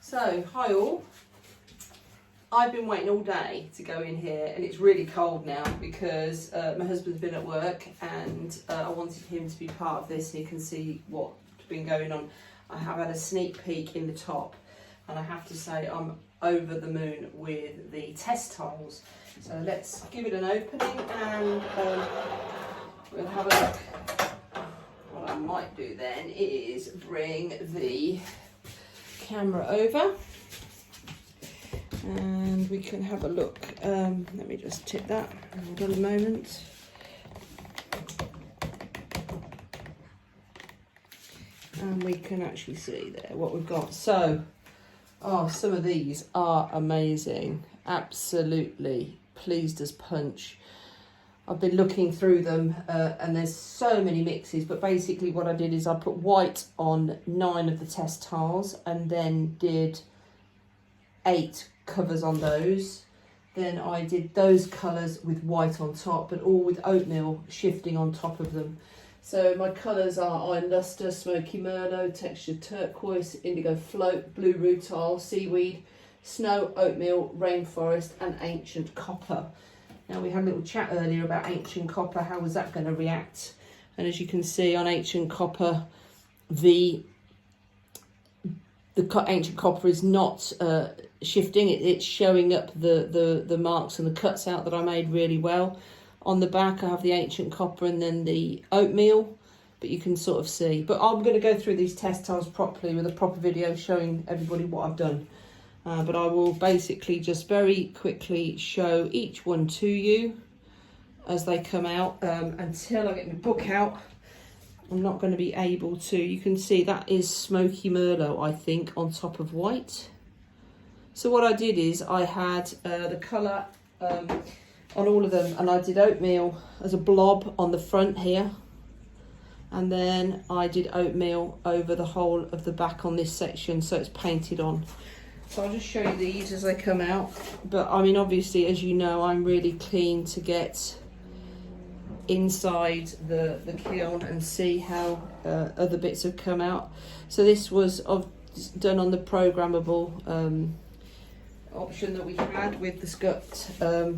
So, hi all. I've been waiting all day to go in here and it's really cold now because my husband's been at work and I wanted him to be part of this and he can see what's been going on. I have had a sneak peek in the top and I have to say I'm over the moon with the test tiles. So let's give it an opening and we'll have a look. What I might do then is bring the camera over and we can have a look. Let me just tip that. Hold on a moment. And we can actually see there what we've got. So, some of these are amazing. Absolutely pleased as punch. I've been looking through them and there's so many mixes, but basically what I did is I put white on 9 of the test tiles and then did 8 covers on those. Then I did those colours with white on top, but all with oatmeal shifting on top of them. So my colours are Iron Luster, Smoky Merlot, Textured Turquoise, Indigo Float, Blue Rutile, Seaweed, Snow, Oatmeal, Rainforest and Ancient Copper. Now we had a little chat earlier about Ancient Copper, how was that going to react? And as you can see on Ancient Copper, the Ancient Copper is not shifting, it's showing up the marks and the cuts out that I made really well. On the back I have the Ancient Copper and then the Oatmeal, but you can sort of see. But I'm going to go through these test tiles properly with a proper video showing everybody what I've done. But I will basically just very quickly show each one to you as they come out. Until I get my book out, I'm not going to be able to. You can see that is Smoky Merlot, I think, on top of white. So what I did is I had the colour on all of them, and I did oatmeal as a blob on the front here. And then I did oatmeal over the whole of the back on this section, so it's painted on. So I'll just show you these as they come out. But I mean, obviously, as you know, I'm really keen to get inside the kiln and see how other bits have come out. So this was done on the programmable option that we had with the Skutt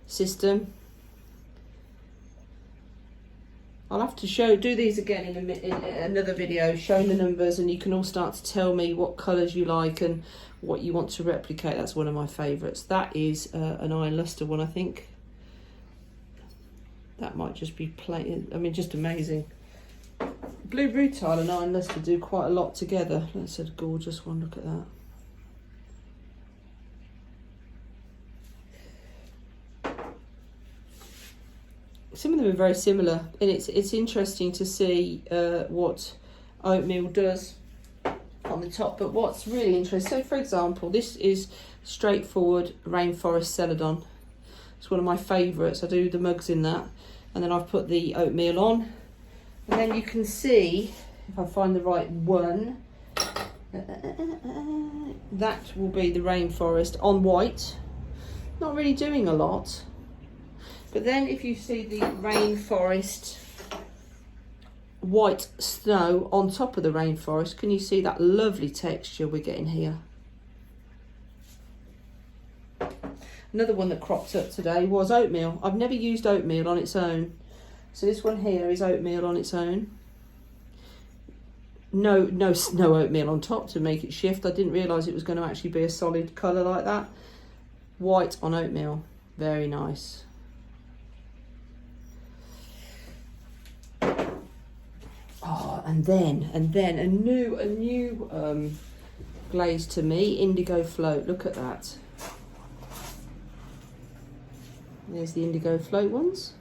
system. I'll have to do these again in another video, showing the numbers, and you can all start to tell me what colours you like and what you want to replicate. That's one of my favourites. That is an Iron Luster one, I think. That might just be plain, I mean, just amazing. Blue Rutile and Iron Luster do quite a lot together. That's a gorgeous one, look at that. Some of them are very similar, and it's interesting to see what oatmeal does on the top. But what's really interesting, so for example, this is straightforward Rainforest Celadon. It's one of my favourites. I do the mugs in that, and then I've put the oatmeal on, and then you can see, if I find the right one, that will be the Rainforest on white. Not really doing a lot. But then if you see the Rainforest white snow on top of the Rainforest, can you see that lovely texture we're getting here? Another one that cropped up today was oatmeal. I've never used oatmeal on its own. So this one here is oatmeal on its own. No oatmeal on top to make it shift. I didn't realise it was going to actually be a solid colour like that. White on oatmeal, very nice. Oh, and then a new glaze to me, Indigo Float. Look at that. There's the Indigo Float ones.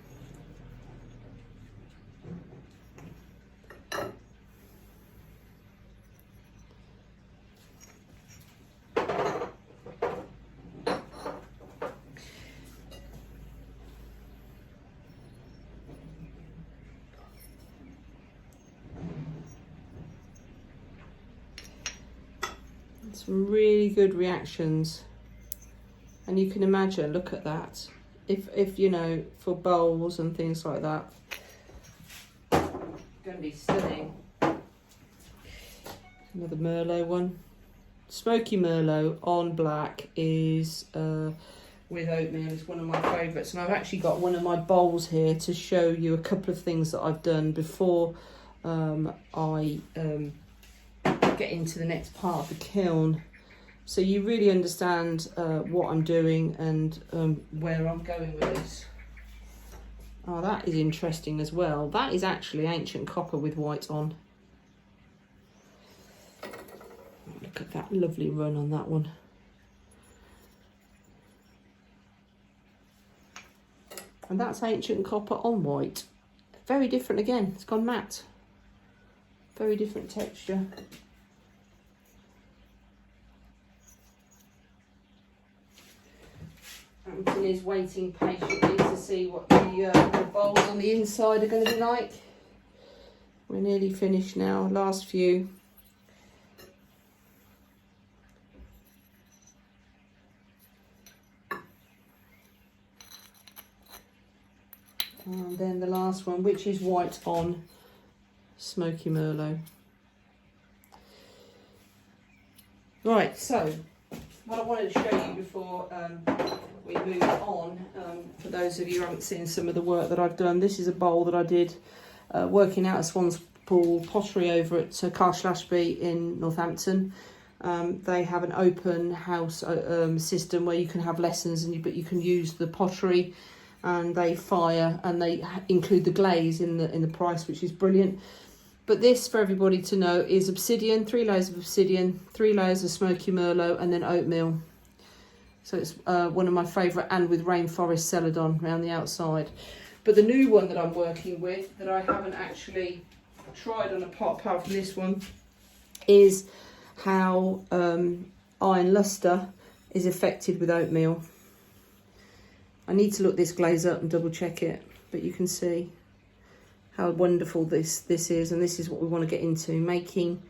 Some really good reactions, and you can imagine, look at that, if you know, for bowls and things like that, going to be stunning. Another Merlot one. Smoky Merlot on black is with oatmeal is one of my favourites, and I've actually got one of my bowls here to show you a couple of things that I've done before I get into the next part of the kiln, so you really understand what I'm doing and where I'm going with this. Oh, that is interesting as well. That is actually ancient copper with white on. Look at that lovely run on that one. And that's ancient copper on white. Very different again. It's gone matte. Very different texture. Anton is waiting patiently to see what the bowls on the inside are going to be like. We're nearly finished now. Last few. And then the last one, which is white on Smoky Merlot. Right, so what I wanted to show you before we move on, for those of you who haven't seen some of the work that I've done, this is a bowl that I did working out at Swans Pool Pottery over at Carsh Lashby in Northampton. They have an open house system where you can have lessons, but you can use the pottery, and they fire, and they include the glaze in the price, which is brilliant. But this, for everybody to know, is obsidian, 3 layers of obsidian, 3 layers of Smoky Merlot, and then oatmeal. So it's one of my favourite, and with rainforest celadon around the outside. But the new one that I'm working with, that I haven't actually tried on a pot apart from this one, is how iron lustre is affected with oatmeal. I need to look this glaze up and double check it, but you can see how wonderful this is, and this is what we want to get into, making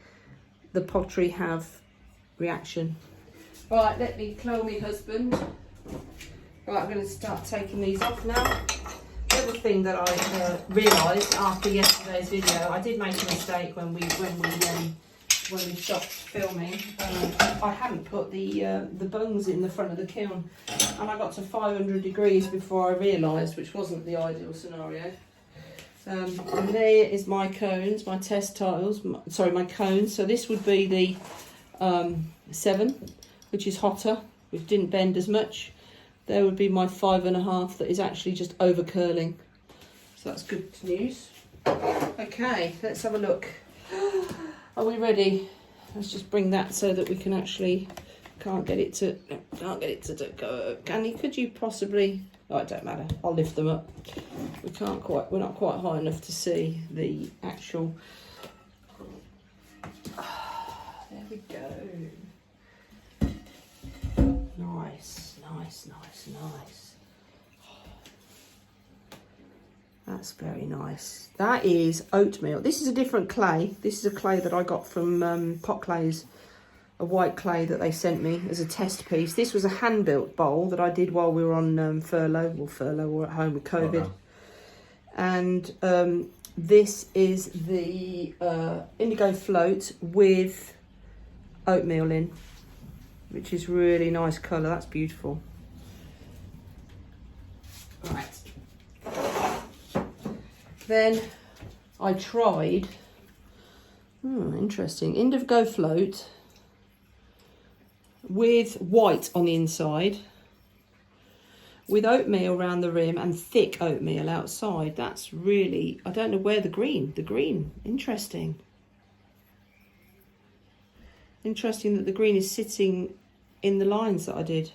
the pottery have reaction. Right, let me clone my husband. Right, I'm going to start taking these off now. The other thing that I realised after yesterday's video, I did make a mistake when we stopped filming. I hadn't put the bungs in the front of the kiln, and I got to 500 degrees before I realised, which wasn't the ideal scenario. And there is my cones, my test tiles, my cones. So this would be the 7, which is hotter, which didn't bend as much. There would be my 5.5 that is actually just over curling. So that's good news. Okay, let's have a look. Are we ready? Let's just bring that so that we can actually, can't get it to go. Annie, could you possibly, oh, it don't matter, I'll lift them up. We're not quite high enough to see the actual, there we go. Nice, nice, nice, nice. That's very nice. That is oatmeal. This is a different clay. This is a clay that I got from Pot Clays, a white clay that they sent me as a test piece. This was a hand-built bowl that I did while we were on furlough or at home with COVID. Oh, no. And this is the Indigo float with oatmeal in, which is really nice colour. That's beautiful. Right. Then I tried, interesting, Indigo float with white on the inside, with oatmeal around the rim and thick oatmeal outside. That's really, I don't know where the green, interesting. Interesting that the green is sitting in the lines that I did.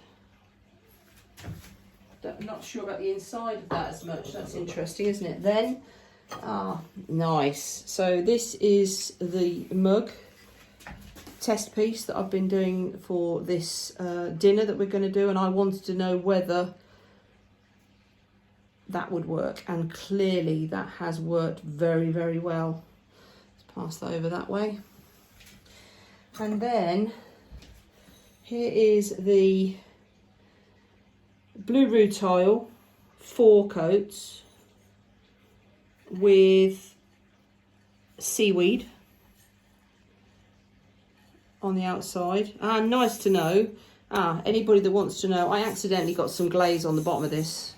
I'm not sure about the inside of that as much. That's interesting, isn't it? Then, nice. So this is the mug test piece that I've been doing for this dinner that we're going to do, and I wanted to know whether that would work, and clearly that has worked very, very well. Let's pass that over that way. And then here is the blue rutile 4 coats with seaweed on the outside. And nice to know, anybody that wants to know, I accidentally got some glaze on the bottom of this.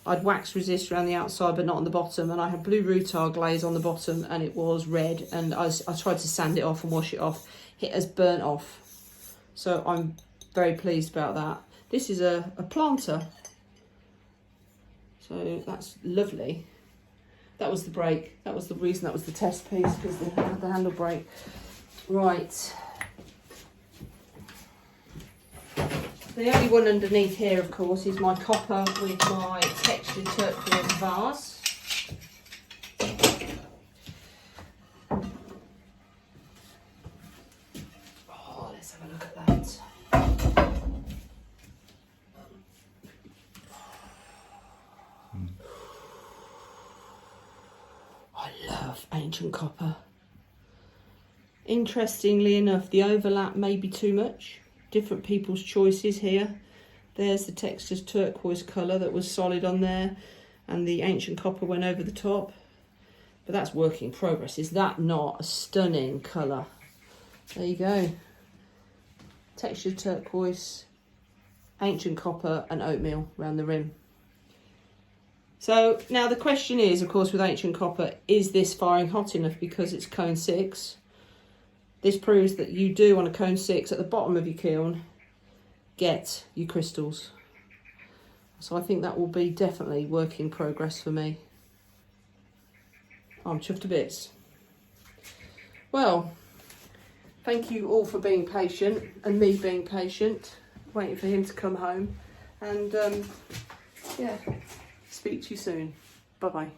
I'd wax resist around the outside but not on the bottom, and I had blue rutile glaze on the bottom and it was red, and I tried to sand it off and wash it off. It has burnt off, so I'm very pleased about that. This is a planter, so that's lovely. That was the brake. That was the reason that was the test piece, because the handle brake. Right. The only one underneath here, of course, is my copper with my textured turquoise vase. Oh, let's have a look at that. I love ancient copper. Interestingly enough, the overlap may be too much. Different people's choices here. There's the textured turquoise colour that was solid on there, and the ancient copper went over the top. But that's work in progress. Is that not a stunning colour? There you go. Textured turquoise, ancient copper and oatmeal around the rim. So now the question is, of course, with ancient copper, is this firing hot enough? Because it's cone 6. This proves that you do, on a cone 6 at the bottom of your kiln, get your crystals. So I think that will be definitely work in progress for me. I'm chuffed to bits. Well, thank you all for being patient, and me being patient, waiting for him to come home. And yeah, speak to you soon. Bye-bye.